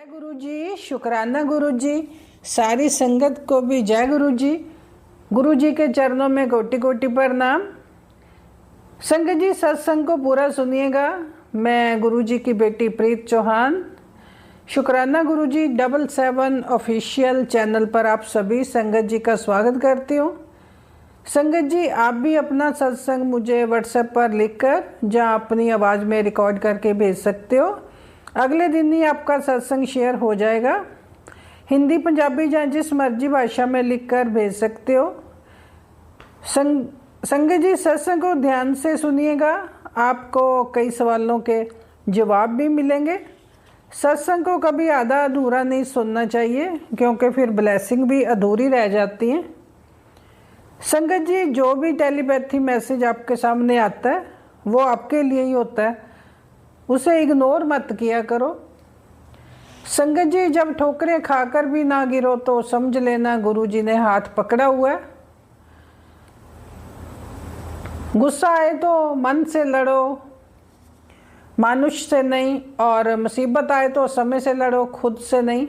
जय गुरु जी, शुक्राना गुरु जी। सारी संगत को भी जय गुरु जी। गुरु जी के चरणों में कोटि कोटि प्रणाम। संगत जी, सत्संग को पूरा सुनिएगा। मैं गुरु जी की बेटी प्रीत चौहान, शुक्राना गुरु जी 77 ऑफिशियल चैनल पर आप सभी संगत जी का स्वागत करती हूँ। संगत जी, आप भी अपना सत्संग मुझे व्हाट्सएप पर लिखकर जहाँ अपनी आवाज़ में रिकॉर्ड करके भेज सकते हो। अगले दिन ही आपका सत्संग शेयर हो जाएगा। हिंदी, पंजाबी या जिस मर्जी भाषा में लिखकर भेज सकते हो। संगत जी, सत्संग को ध्यान से सुनिएगा, आपको कई सवालों के जवाब भी मिलेंगे। सत्संग को कभी आधा अधूरा नहीं सुनना चाहिए, क्योंकि फिर ब्लेसिंग भी अधूरी रह जाती है। संगत जी, जो भी टेलीपैथी मैसेज आपके सामने आता है वो आपके लिए ही होता है, उसे इग्नोर मत किया करो। संगत जी, जब ठोकरें खाकर भी ना गिरो तो समझ लेना गुरु जी ने हाथ पकड़ा हुआ है। गुस्सा आए तो मन से लड़ो, मानुष से नहीं, और मुसीबत आए तो समय से लड़ो, खुद से नहीं।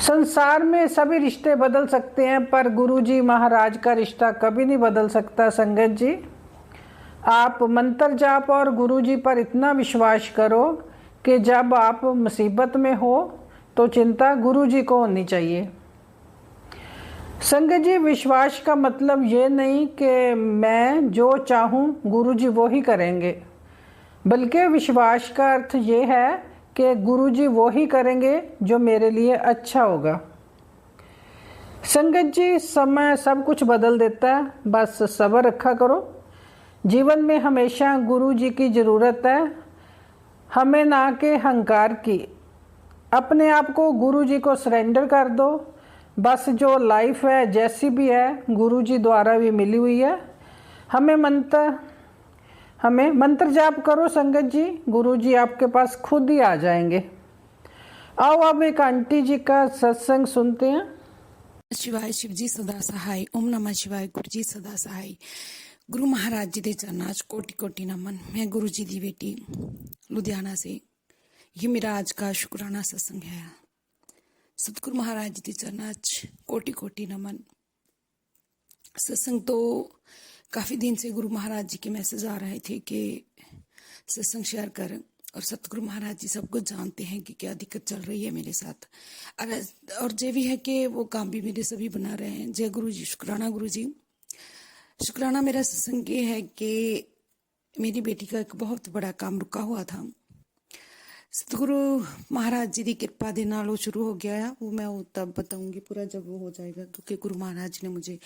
संसार में सभी रिश्ते बदल सकते हैं, पर गुरु जी महाराज का रिश्ता कभी नहीं बदल सकता। संगत जी, आप मंत्र जाप और गुरु जी पर इतना विश्वास करो कि जब आप मुसीबत में हो तो चिंता गुरु जी को होनी चाहिए। संगत जी, विश्वास का मतलब ये नहीं कि मैं जो चाहूँ गुरु जी वो ही करेंगे, बल्कि विश्वास का अर्थ ये है कि गुरु जी वो ही करेंगे जो मेरे लिए अच्छा होगा। संगत जी, समय सब कुछ बदल देता है, बस सब्र रखा करो। जीवन में हमेशा गुरु जी की ज़रूरत है, हमें ना के अहंकार की। अपने आप को गुरु जी को सरेंडर कर दो। बस जो लाइफ है जैसी भी है गुरु जी द्वारा भी मिली हुई है। हमें मंत्र जाप करो संगत जी, गुरु जी आपके पास खुद ही आ जाएंगे। आओ अब एक आंटी जी का सत्संग सुनते हैं। शिवाय शिव जी सदा सहाय। ओम नमः शिवाय। गुरु जी सदा सहाय। गुरु महाराज जी दे चरनां च कोटि कोटि नमन। मैं गुरु जी दी बेटी लुधियाना से, ये मेरा आज का शुक्राना सत्संग है। सतगुरु महाराज जी दे चरनां च कोटि कोटि नमन। सत्संग तो काफी दिन से गुरु महाराज जी के मैसेज आ रहे थे कि सत्संग शेयर कर, और सतगुरु महाराज जी सब कुछ जानते हैं कि क्या दिक्कत चल रही है मेरे साथ, और ये भी है कि वो काम भी मेरे सभी बना रहे हैं। जय गुरु जी, शुक्राना गुरु जी। शुक्राना मेरा सत्संग ये है कि मेरी बेटी का एक बहुत बड़ा काम रुका हुआ था। सतगुरु महाराज जी की कृपा दे नाल वो शुरू हो गया है। वो मैं तब बताऊंगी पूरा जब वो हो जाएगा, क्योंकि गुरु महाराज जी ने मुझे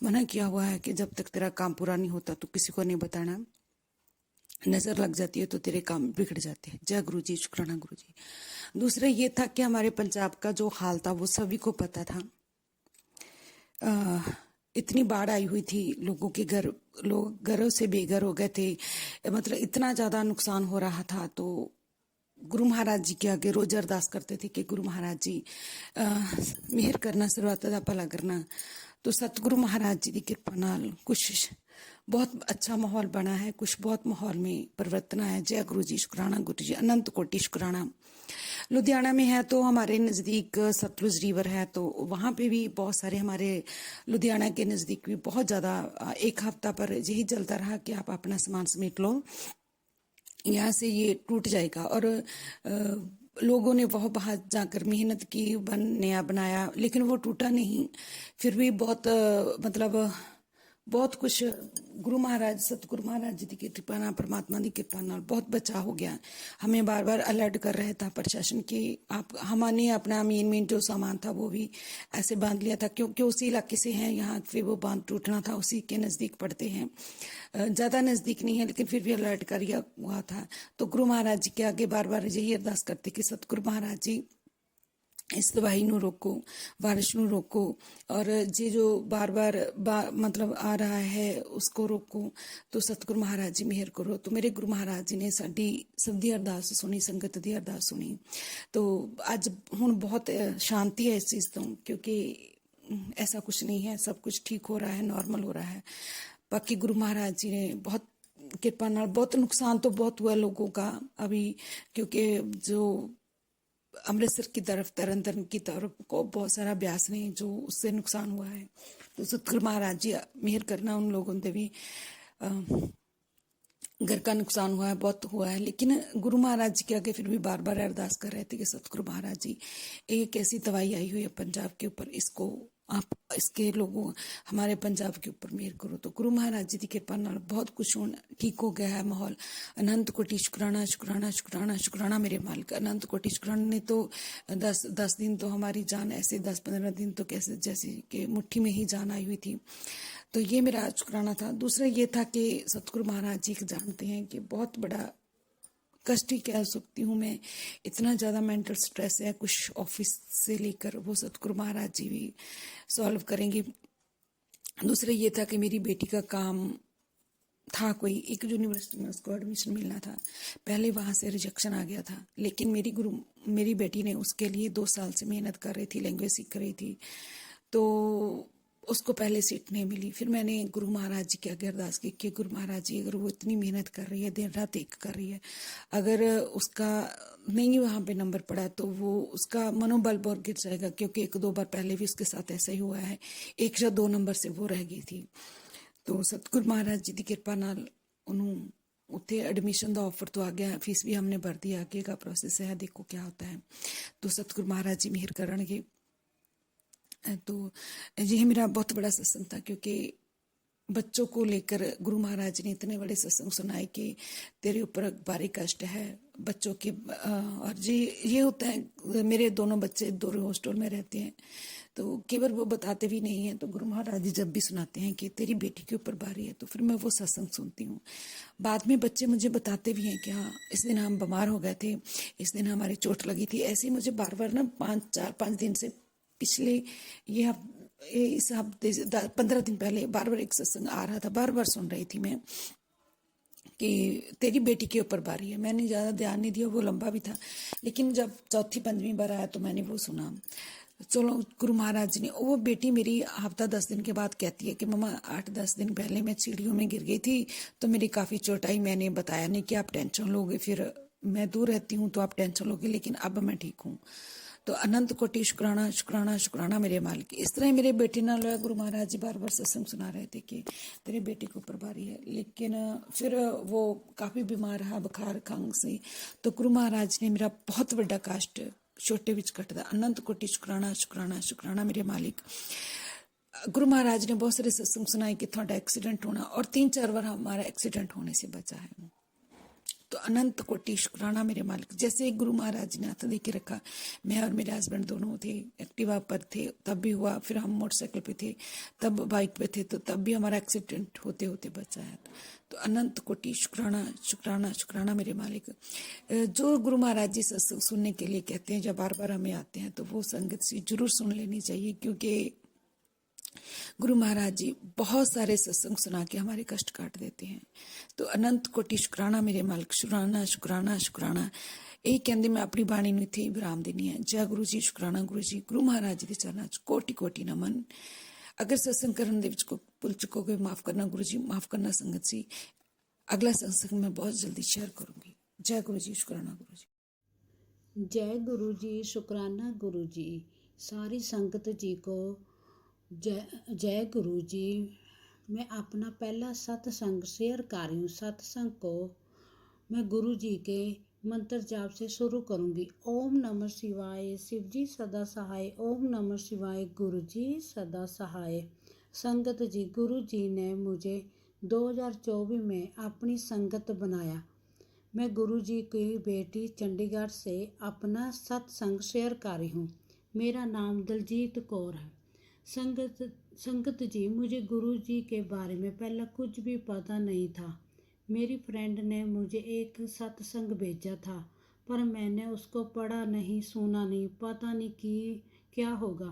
मना किया हुआ है कि जब तक तेरा काम पूरा नहीं होता तो किसी को नहीं बताना, नजर लग जाती है तो तेरे काम बिगड़ जाते हैं। जय गुरु जी, शुक्राना गुरु जी। दूसरा ये था कि हमारे पंजाब का जो हाल था वो सभी को पता था। इतनी बाढ़ आई हुई थी, लोगों के लोग घरों से बेघर हो गए थे, मतलब इतना ज्यादा नुकसान हो रहा था। तो गुरु महाराज जी के आगे रोज अरदास करते थे कि गुरु महाराज जी मेहर करना, सर्वत दा भला करना। तो सतगुरु महाराज जी की कृपा नाल कुछ बहुत अच्छा माहौल बना है, कुछ बहुत माहौल में परिवर्तन आया। जय गुरु जी, शुक्राना गुरु जी, अनंत कोटि शुक्राना। लुधियाना में है तो हमारे नज़दीक सतलुज रिवर है, तो वहाँ पे भी बहुत सारे, हमारे लुधियाना के नज़दीक भी बहुत ज़्यादा एक हफ्ता पर यही चलता रहा कि आप अपना सामान समेट लो, यहाँ से ये टूट जाएगा। और लोगों ने वह बाहर जाकर मेहनत की, नया बनाया, लेकिन वो टूटा नहीं। फिर भी बहुत मतलब बहुत कुछ गुरु महाराज, सतगुरु महाराज जी की कृपा नाल, परमात्मा की कृपा नाल बहुत बचाव हो गया। हमें बार बार अलर्ट कर रहे था प्रशासन की, आप हमने अपना मेन जो सामान था वो भी ऐसे बांध लिया था, क्योंकि उसी इलाके से हैं, यहाँ पे वो बांध टूटना था, उसी के नज़दीक पड़ते हैं। ज़्यादा नज़दीक नहीं है, लेकिन फिर भी अलर्ट कर हुआ था। तो गुरु महाराज जी के आगे बार बार यही अरदास करते कि सतगुरु महाराज जी इस तबाही नू रोको, बारिश नू रोको, और ये जो बार बार मतलब आ रहा है उसको रोको। तो सतगुरु महाराज जी मेहर करो। तो मेरे गुरु महाराज जी ने साडी सब दी अरदास सुनी, संगत दी अरदास सुनी। तो अज हुण बहुत शांति है इस चीज़ तो, क्योंकि ऐसा कुछ नहीं है, सब कुछ ठीक हो रहा है, नॉर्मल हो रहा है। बाकी गुरु महाराज जी ने बहुत कृपा नाल, बहुत नुकसान तो बहुत हुआ लोगों का अभी, क्योंकि जो अमृतसर की तरफ, तरन तारण की तरफ को बहुत सारा अभ्यास ने जो उससे नुकसान हुआ है। तो सतगुरु महाराज जी मेहर करना उन लोगों से भी घर का नुकसान हुआ है, बहुत हुआ है, लेकिन गुरु महाराज जी के आगे फिर भी बार बार अरदास कर रहे थे कि सतगुरु महाराज जी, एक ऐसी तबाही आई हुई है पंजाब के ऊपर, इसको आप इसके लोगों हमारे पंजाब के ऊपर मेहर करो। तो गुरु महाराज जी की कृपा नाल बहुत कुछ होना ठीक हो गया है माहौल। अनंत कोटि शुक्राना शुक्राना शुक्राना शुक्राना मेरे मालिक, अनंत कोटि शुक्राना ने तो 10 दिन तो हमारी जान ऐसे 10-15 दिन तो कैसे जैसे कि मुट्ठी में ही जान आई हुई थी। तो ये मेरा शुक्राना था। दूसरा ये था कि सतगुरु महाराज जी जानते हैं कि बहुत बड़ा कष्ट ही कह सकती हूँ मैं, इतना ज़्यादा मेंटल स्ट्रेस है कुछ ऑफिस से लेकर, वो सतगुरु महाराज जी भी सॉल्व करेंगे। दूसरा ये था कि मेरी बेटी का काम था, कोई एक यूनिवर्सिटी में उसको एडमिशन मिलना था, पहले वहाँ से रिजेक्शन आ गया था, लेकिन मेरी बेटी ने उसके लिए 2 साल से मेहनत कर रही थी, लैंग्वेज सीख रही थी, तो उसको पहले सीट नहीं मिली। फिर मैंने गुरु महाराज जी की आगे अरदास की कि गुरु महाराज जी, अगर वो इतनी मेहनत कर रही है, दिन रात एक कर रही है, अगर उसका नहीं वहाँ पे नंबर पड़ा तो वो उसका मनोबल बहुत गिर जाएगा, क्योंकि 1-2 बार पहले भी उसके साथ ऐसा ही हुआ है, 1 या 2 नंबर से वो रह गई थी। तो सतगुरु महाराज जी की कृपा नाल उन्होंने उत्थे एडमिशन का ऑफर तो आ गया, फीस भी हमने भर दी, आगे का प्रोसेस है, देखो क्या होता है। तो सतगुरु महाराज जी मेहर करेंगे। तो यह मेरा बहुत बड़ा सत्संग था, क्योंकि बच्चों को लेकर गुरु महाराज ने इतने बड़े सत्संग सुनाए कि तेरे ऊपर भारी कष्ट है बच्चों के। और जी ये होता है, मेरे दोनों बच्चे 2 हॉस्टल में रहते हैं, तो केवल वो बताते भी नहीं हैं, तो गुरु महाराज जी जब भी सुनाते हैं कि तेरी बेटी के ऊपर भारी है, तो फिर मैं वो सत्संग सुनती हूँ। बाद में बच्चे मुझे बताते भी हैं कि हाँ, इस दिन हम बीमार हो गए थे, इस दिन हमारी चोट लगी थी। ऐसे ही मुझे बार बार ना 4-5 दिन से पिछले इस हफ्ते 15 दिन पहले बार बार एक सत्संग आ रहा था, बार बार सुन रही थी मैं कि तेरी बेटी के ऊपर बारी है। मैंने ज़्यादा ध्यान नहीं दिया, वो लंबा भी था, लेकिन जब 4-5वीं बार आया तो मैंने वो सुना। चलो गुरु महाराज जी ने, वो बेटी मेरी हफ्ता 10 दिन के बाद कहती है कि मम्मा 8-10 दिन पहले मैं सीढ़ियों में गिर गई थी, तो मेरी काफ़ी चोट आई, मैंने बताया नहीं कि आप टेंशन लोगे, फिर मैं दूर रहती हूँ तो आप टेंशन लोगे, लेकिन अब मैं ठीक हूँ। तो अनंत कोटि शुक्राना शुक्राना शुक्राना मेरे मालिक। इस तरह ही मेरे बेटे नाल होया, गुरु महाराज जी बार बार सत्संग सुना रहे थे कि तेरे बेटे को ऊपर भारी है, लेकिन फिर वो काफ़ी बीमार रहा, बुखार खंघ से, तो गुरु महाराज ने मेरा बहुत बड़ा कष्ट छोटे विच कटदा। अनंत कोटि शुक्राना शुक्राना शुक्राना मेरे मालिक। गुरु महाराज ने बहुत सारे सत्संग सुनाए कि थोड़ा एक्सीडेंट होना, और 3-4 बार हमारा एक्सीडेंट होने से बचा है। तो अनंत कोटि शुक्राना मेरे मालिक। जैसे गुरु महाराज ने हाथ दे के रखा, मैं और मेरे हस्बैंड दोनों थे, एक्टिवा पर थे तब भी हुआ, फिर हम मोटरसाइकिल पे थे तब, बाइक पे थे तो तब भी हमारा एक्सीडेंट होते होते बचा है। तो अनंत कोटि शुक्राना शुक्राना शुक्राना मेरे मालिक। जो गुरु महाराज जी सत्संग सुनने के लिए कहते हैं, जब बार बार हमें आते हैं, तो वो संगत से जरूर सुन लेनी चाहिए, क्योंकि गुरु महाराज जी बहुत सारे सत्संग सुना के हमारे कष्ट काट देते हैं। तो अनंत कोटि शुक्राना मेरे मालिक, शुक्राना शुक्राना शुक्राना। यही कहते मैं अपनी बाणी ਨੂੰ ਇੱਥੇ ਵਿਰਾਮ ਦੇਣੀ ਹੈ। ਜੈ ਗੁਰੂ ਜੀ, ਸ਼ੁਕਰਾਨਾ ਗੁਰੂ ਜੀ, ਗੁਰੂ ਮਹਾਰਾਜ ਜੀ ਦੇ ਚਰਨਾਂ 'ਚ ਕੋਟि कोटि नमन। अगर सत्संग ਕਰਨ ਦੇ ਵਿੱਚ ਕੋਈ ਭੁੱਲ ਚੁੱਕੋਗੇ माफ करना गुरु जी, माफ करना संगत जी। अगला सत्संग मैं बहुत जल्दी शेयर करूंगी। जय गुरु जी, शुक्राना गुरु जी। जय गुरु जी, शुक्राना गुरु जी। सारी संगत जी को जय गुरु जी। मैं अपना पहला सत्संग शेयर कर रही हूँ। सत्संग को मैं गुरु जी के मंत्र जाप से शुरू करूँगी। ओम नमः शिवाय, शिव जी सदा सहाय। ओम नमः शिवाय, गुरु जी सदा सहाय। संगत जी, गुरु जी ने मुझे 2024 में अपनी संगत बनाया। मैं गुरु जी की बेटी चंडीगढ़ से अपना सत्संग शेयर कर रही हूँ। मेरा नाम दलजीत कौर है। संगत जी, मुझे गुरु जी के बारे में पहले कुछ भी पता नहीं था। मेरी फ्रेंड ने मुझे एक सत्संग भेजा था, पर मैंने उसको पढ़ा नहीं, सुना नहीं, पता नहीं कि क्या होगा।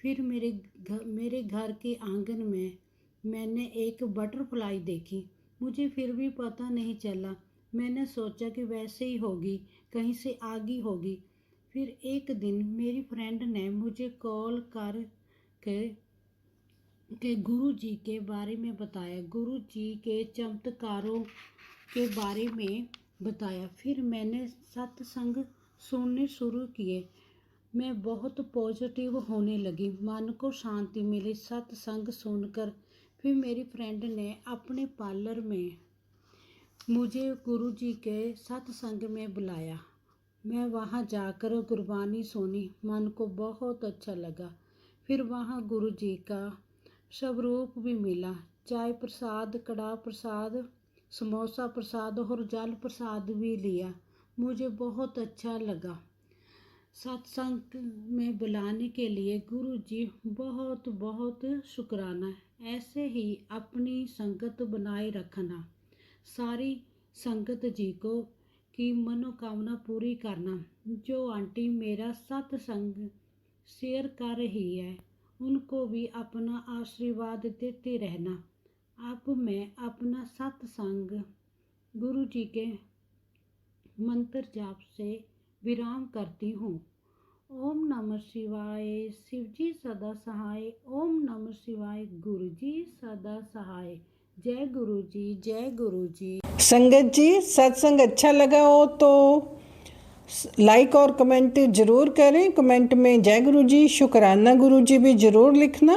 फिर मेरे घर के आंगन में मैंने एक बटरफ्लाई देखी। मुझे फिर भी पता नहीं चला। मैंने सोचा कि वैसे ही होगी, कहीं से आ गई होगी। फिर एक दिन मेरी फ्रेंड ने मुझे कॉल कर के गुरु जी के बारे में बताया, गुरु जी के चमत्कारों के बारे में बताया। फिर मैंने सत्संग सुनने शुरू किए। मैं बहुत पॉजिटिव होने लगी, मन को शांति मिली सत्संग सुनकर। फिर मेरी फ्रेंड ने अपने पार्लर में मुझे गुरु जी के सत्संग में बुलाया। मैं वहाँ जाकर गुरबानी सुनी, मन को बहुत अच्छा लगा। फिर वहाँ गुरु जी का स्वरूप भी मिला। चाय प्रसाद, कड़ाह प्रसाद, समोसा प्रसाद और जल प्रसाद भी लिया। मुझे बहुत अच्छा लगा। सत्संग में बुलाने के लिए गुरु जी बहुत बहुत शुक्राना। ऐसे ही अपनी संगत बनाए रखना। सारी संगत जी को की मनोकामना पूरी करना। जो आंटी मेरा सत्संग शेयर कर रही है, उनको भी अपना आशीर्वाद देते रहना। अब मैं अपना सत्संग गुरु जी के मंत्र जाप से विराम करती हूँ। ओम नमः शिवाय, शिव जी सदा सहाय। ओम नमः शिवाय, गुरु जी सदा सहाय। जय गुरु जी, जय गुरु जी। संगत जी, सत्संग अच्छा लगा हो तो लाइक और कमेंट ज़रूर करें। कमेंट में जय गुरु जी, शुक्राना गुरु जी भी ज़रूर लिखना।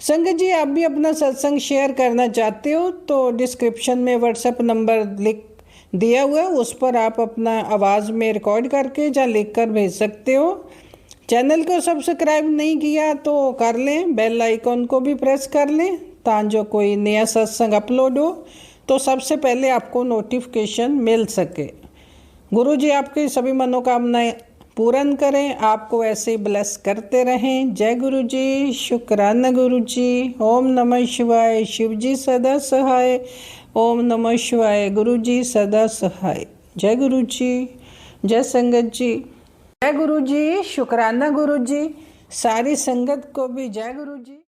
संगत जी, आप भी अपना सत्संग शेयर करना चाहते हो तो डिस्क्रिप्शन में व्हाट्सएप नंबर लिख दिया हुआ है, उस पर आप अपना आवाज़ में रिकॉर्ड करके या लिख कर भेज सकते हो। चैनल को सब्सक्राइब नहीं किया तो कर लें, बेल आइकॉन को भी प्रेस कर लें ताकि कोई नया सत्संग अपलोड हो तो सबसे पहले आपको नोटिफिकेशन मिल सके। गुरु जी आपकी सभी मनोकामनाएं पूर्ण करें, आपको ऐसे ही ब्लेस करते रहें। जय गुरु जी, शुक्राना गुरु जी। ओम नमः शिवाय, शिव जी सदा सहाय। ओम नमः शिवाय, गुरु जी सदा सहाय। जय गुरु जी, जय संगत जी। जय गुरु जी, शुक्राना गुरु जी। सारी संगत को भी जय गुरु जी।